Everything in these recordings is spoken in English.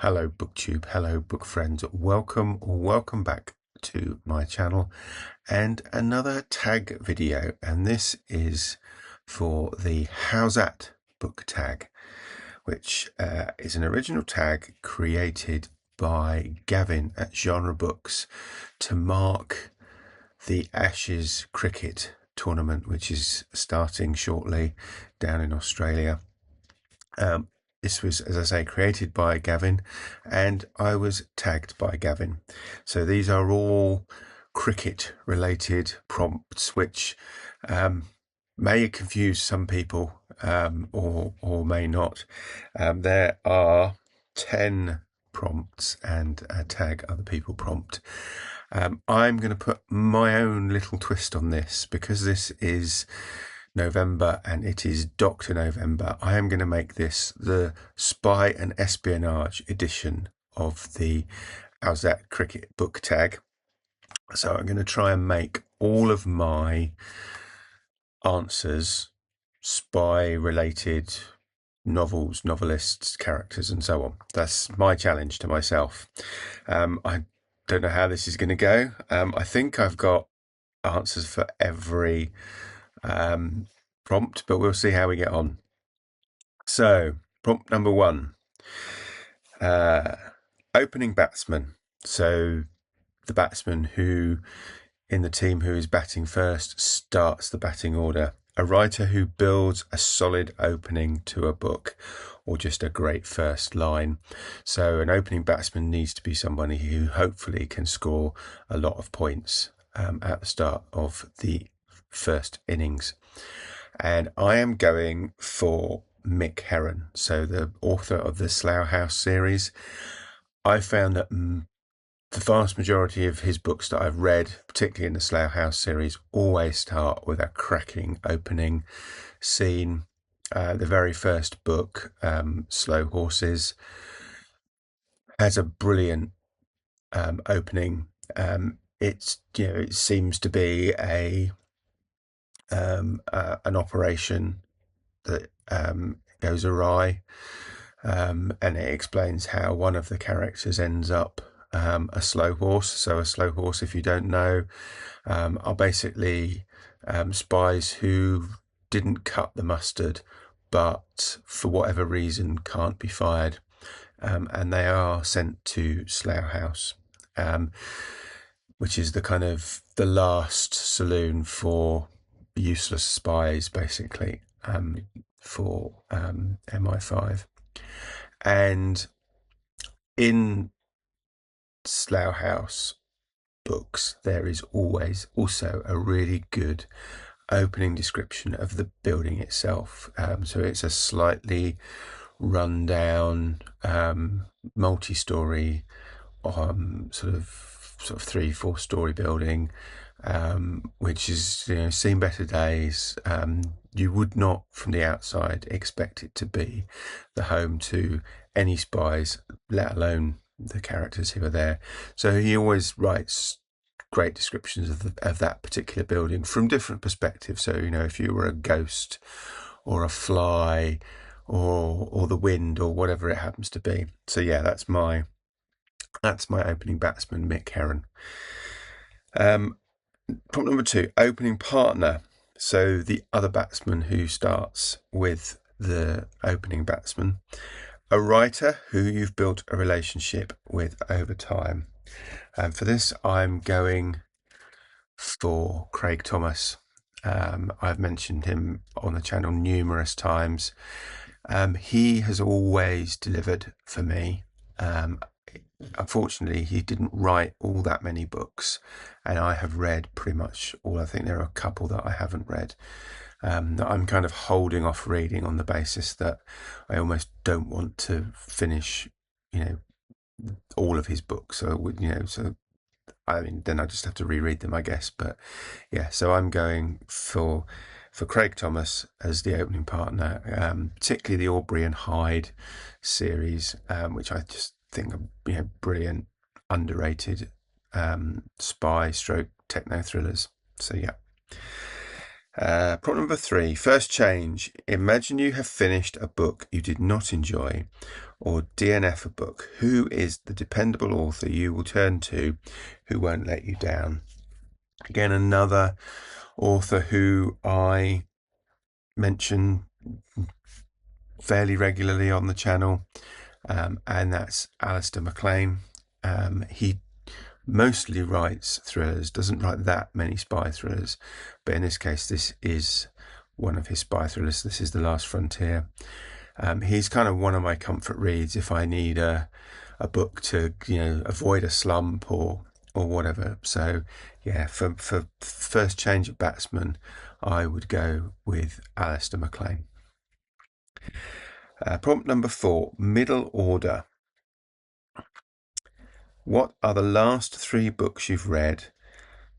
Hello booktube, hello book friends, welcome back to my channel and another tag video, and this is for the Howzat book tag, which is an original tag created by Gavin at Genre Books to mark the Ashes cricket tournament, which is starting shortly down in Australia. This was, as I say, created by Gavin, and I was tagged by Gavin. So these are all cricket-related prompts, which may confuse some people or may not. There are 10 prompts and a tag other people prompt. I'm going to put my own little twist on this because this is November and it is Dr. November. I am going to make this the spy and espionage edition of the Howzat cricket book tag. So I'm going to try and make all of my answers spy related novels, novelists, characters and so on. That's my challenge to myself. I don't know how this is going to go. I think I've got answers for every prompt, but we'll see how we get on. So prompt number 1, opening batsman. So the batsman who in the team who is batting first starts the batting order. A writer who builds a solid opening to a book, or just a great first line. So an opening batsman needs to be somebody who hopefully can score a lot of points at the start of the first innings. And I am going for Mick Herron, so the author of the Slough House series. I found that the vast majority of his books that I've read, particularly in the Slough House series, always start with a cracking opening scene. The very first book, Slow Horses, has a brilliant opening. It seems to be an operation that goes awry, and it explains how one of the characters ends up a slow horse. So a slow horse, if you don't know, are basically spies who didn't cut the mustard but for whatever reason can't be fired, and they are sent to Slough House, which is the kind of the last saloon for useless spies, basically, for MI5. And in Slough House books, there is always also a really good opening description of the building itself. So it's a slightly run down, multi-story, sort of 3-4 story building, which is seen better days. You would not from the outside expect it to be the home to any spies, let alone the characters who are there. So he always writes great descriptions of that particular building from different perspectives. So if you were a ghost or a fly or the wind or whatever it happens to be. So yeah, that's my opening batsman, Mick Herron. Prompt number 2, opening partner. So the other batsman who starts with the opening batsman. A writer who you've built a relationship with over time. For this, I'm going for Craig Thomas. I've mentioned him on the channel numerous times. He has always delivered for me. Unfortunately, he didn't write all that many books, and I have read pretty much all. I think there are a couple that I haven't read, that I'm kind of holding off reading on the basis that I almost don't want to finish, all of his books. So, then I just have to reread them, I guess. But yeah, so I'm going for Craig Thomas as the opening partner, particularly the Aubrey and Hyde series, which I just think are brilliant, underrated spy stroke techno thrillers. So yeah. Prompt number 3, first change. Imagine you have finished a book you did not enjoy. or DNF a book? Who is the dependable author you will turn to who won't let you down? Again, another author who I mention fairly regularly on the channel, and that's Alistair MacLean. He mostly writes thrillers, doesn't write that many spy thrillers, but in this case, this is one of his spy thrillers. This is The Last Frontier. He's kind of one of my comfort reads if I need a book to, avoid a slump or whatever. So yeah, for first change at Batsman, I would go with Alistair MacLean. Prompt number 4, middle order. What are the last 3 books you've read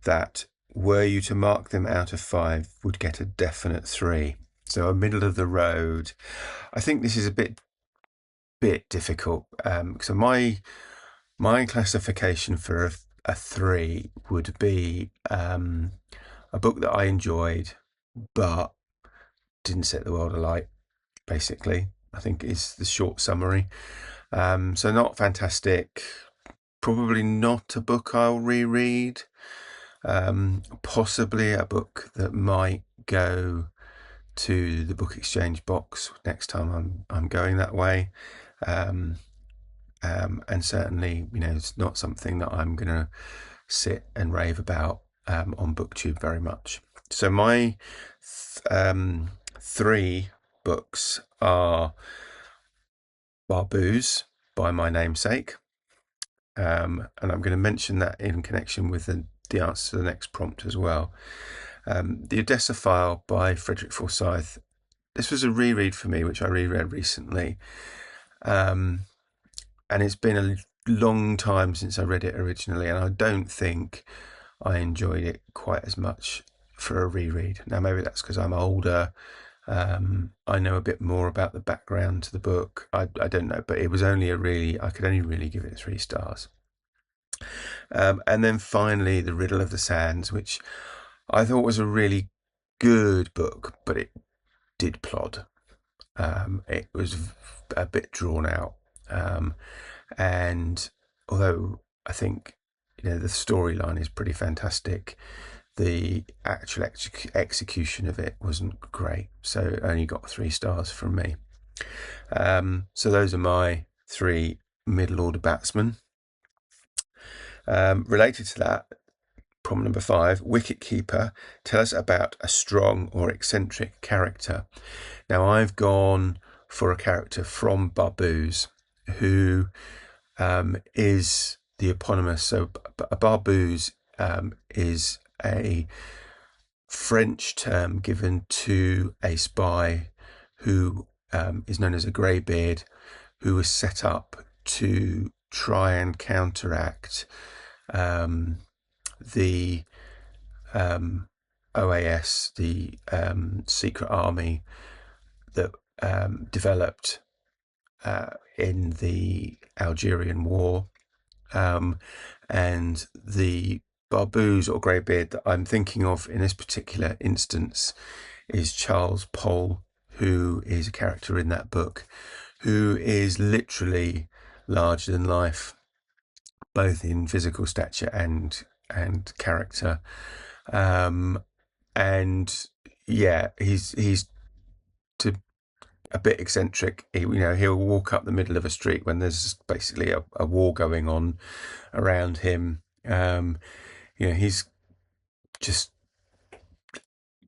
that, were you to mark them out of 5, would get a definite 3? So a middle of the road. I think this is a bit difficult. So my classification for a 3 would be a book that I enjoyed but didn't set the world alight, basically, I think is the short summary. So not fantastic, probably not a book I'll reread, possibly a book that might go to the book exchange box next time I'm going that way, and certainly it's not something that I'm gonna sit and rave about on booktube very much. So my 3 books are Barboos by my namesake, and I'm going to mention that in connection with the answer to the next prompt as well. The Odessa File by Frederick Forsyth. This was a reread for me, which I reread recently, and it's been a long time since I read it originally, and I don't think I enjoyed it quite as much for a reread. Now maybe that's because I'm older. I know a bit more about the background to the book. I don't know, but it was only I could only really give it 3 stars. And then finally, The Riddle of the Sands, which I thought was a really good book, but it did plod. It was a bit drawn out. And although I think the storyline is pretty fantastic, the actual execution of it wasn't great, so it only got 3 stars from me. So those are my 3 middle order batsmen. Related to that, prompt number 5, Wicket Keeper. Tell us about a strong or eccentric character. Now I've gone for a character from Barboos who is the eponymous. So a Barboos is a French term given to a spy who is known as a greybeard, who was set up to try and counteract the OAS, the secret army that developed in the Algerian War, and the Barboos or greybeard that I'm thinking of in this particular instance is Charles Pole, who is a character in that book, who is literally larger than life, both in physical stature and character. And yeah, he's a bit eccentric. He'll walk up the middle of a street when there's basically a war going on around him. He's just,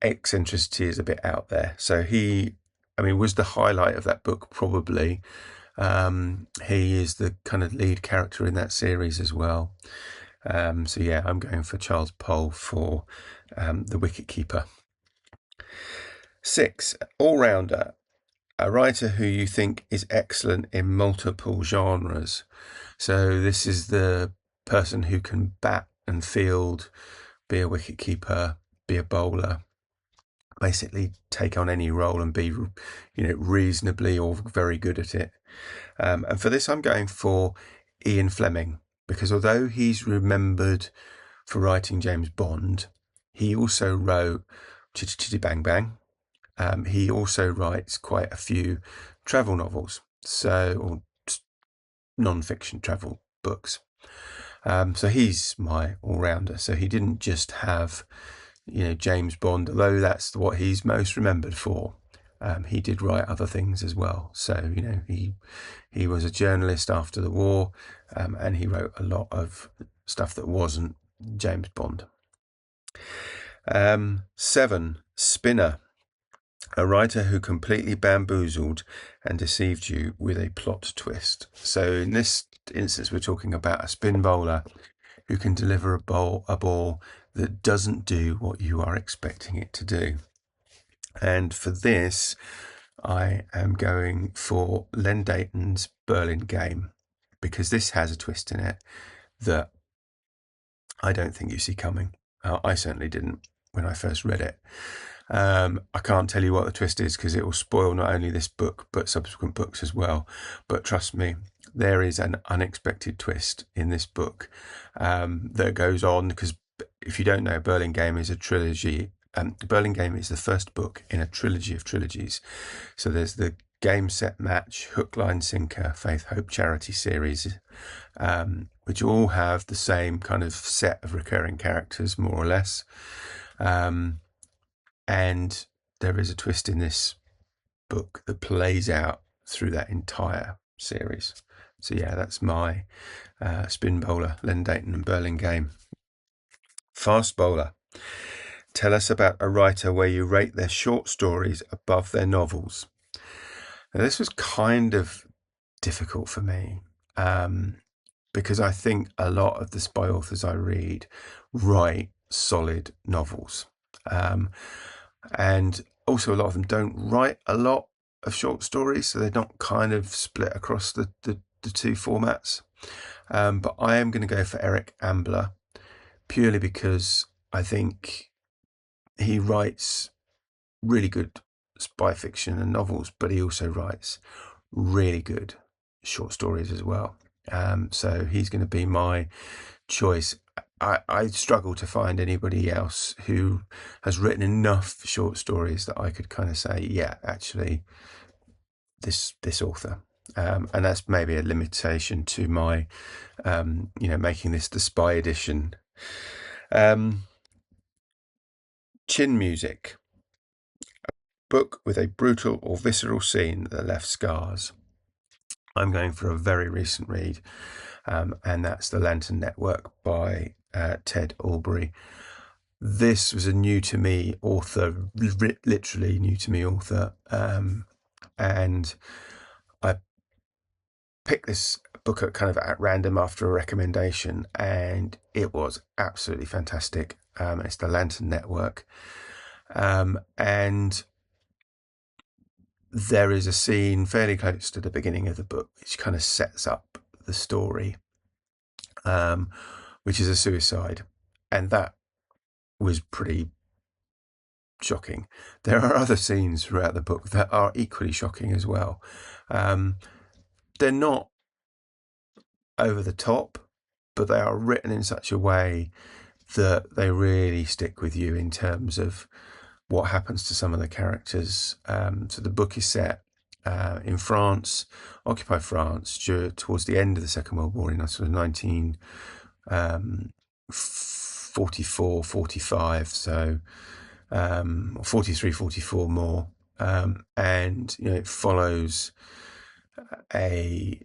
eccentricity is a bit out there. So he was the highlight of that book, probably. He is the kind of lead character in that series as well. So yeah, I'm going for Charles Pole for The Wicket Keeper. 6, all-rounder. A writer who you think is excellent in multiple genres. So this is the person who can bat and field, be a wicketkeeper, be a bowler, basically take on any role and be reasonably or very good at it. And for this I'm going for Ian Fleming, because although he's remembered for writing James Bond, he also wrote Chitty Chitty Bang Bang. He also writes quite a few travel novels, or non-fiction travel books. So he's my all-rounder. So he didn't just have, James Bond, although that's what he's most remembered for. He did write other things as well. So, he was a journalist after the war, and he wrote a lot of stuff that wasn't James Bond. 7, Spinner, a writer who completely bamboozled and deceived you with a plot twist. So in this instance, we're talking about a spin bowler who can deliver a ball that doesn't do what you are expecting it to do. And for this, I am going for Len Deighton's Berlin Game, because this has a twist in it that I don't think you see coming. I certainly didn't when I first read it. I can't tell you what the twist is because it will spoil not only this book but subsequent books as well. But trust me, there is an unexpected twist in this book that goes on, because if you don't know, Berlin Game is a trilogy. Berlin Game is the first book in a trilogy of trilogies. So there's the Game, Set, Match, Hook, Line, Sinker, Faith, Hope, Charity series, which all have the same kind of set of recurring characters, more or less. And there is a twist in this book that plays out through that entire series. So yeah, that's my spin bowler, Len Deighton and Berlin Game. Fast bowler. Tell us about a writer where you rate their short stories above their novels. Now, this was kind of difficult for me because I think a lot of the spy authors I read write solid novels. And also a lot of them don't write a lot of short stories, so they're not kind of split across the two formats. But I am going to go for Eric Ambler, purely because I think he writes really good spy fiction and novels, but he also writes really good short stories as well. So he's going to be my choice. I struggle to find anybody else who has written enough short stories that I could kind of say, yeah, actually, this author. And that's maybe a limitation to my, making this the spy edition. Chin Music, a book with a brutal or visceral scene that left scars. I'm going for a very recent read, and that's The Lantern Network by Ted Albury. This was a new to me author, literally new to me author, and I picked this book at random after a recommendation, and it was absolutely fantastic. It's The Lantern Network, and there is a scene fairly close to the beginning of the book which kind of sets up the story, which is a suicide, and that was pretty shocking. There are other scenes throughout the book that are equally shocking as well. They're not over the top, but they are written in such a way that they really stick with you in terms of what happens to some of the characters. So the book is set in France, occupied France, towards the end of the Second World War, in sort of 1944, 45, so 43, 44 more. And it follows a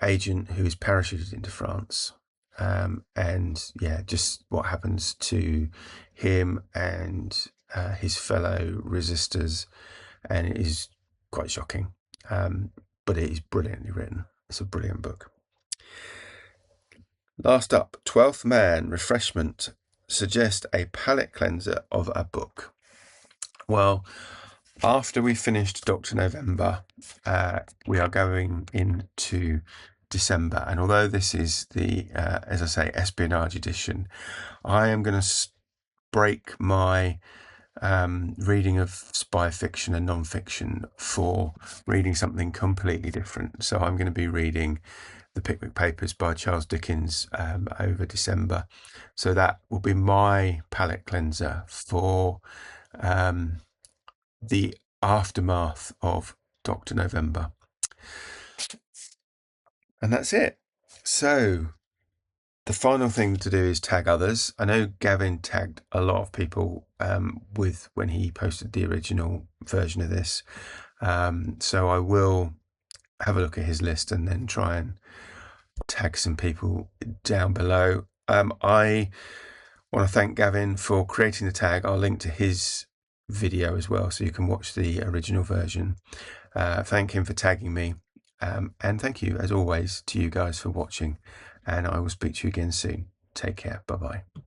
agent who is parachuted into France, and just what happens to him and his fellow resistors, and it is quite shocking, but it is brilliantly written. It's a brilliant book. Last up, 12th Man, Refreshment. Suggest a palate cleanser of a book. Well, after we finished Dr. November, we are going into December, and although this is the, as I say, Espionage edition, I am going to break my reading of spy fiction and non-fiction for reading something completely different. So I'm going to be reading The Pickwick Papers by Charles Dickens over December. So that will be my palate cleanser for the aftermath of Dr. November. And that's it. So the final thing to do is tag others. I know Gavin tagged a lot of people with when he posted the original version of this. So I will have a look at his list and then try and tag some people down below. I want to thank Gavin for creating the tag. I'll link to his video as well, so you can watch the original version. Thank him for tagging me. And thank you, as always, to you guys for watching. And I will speak to you again soon. Take care. Bye-bye.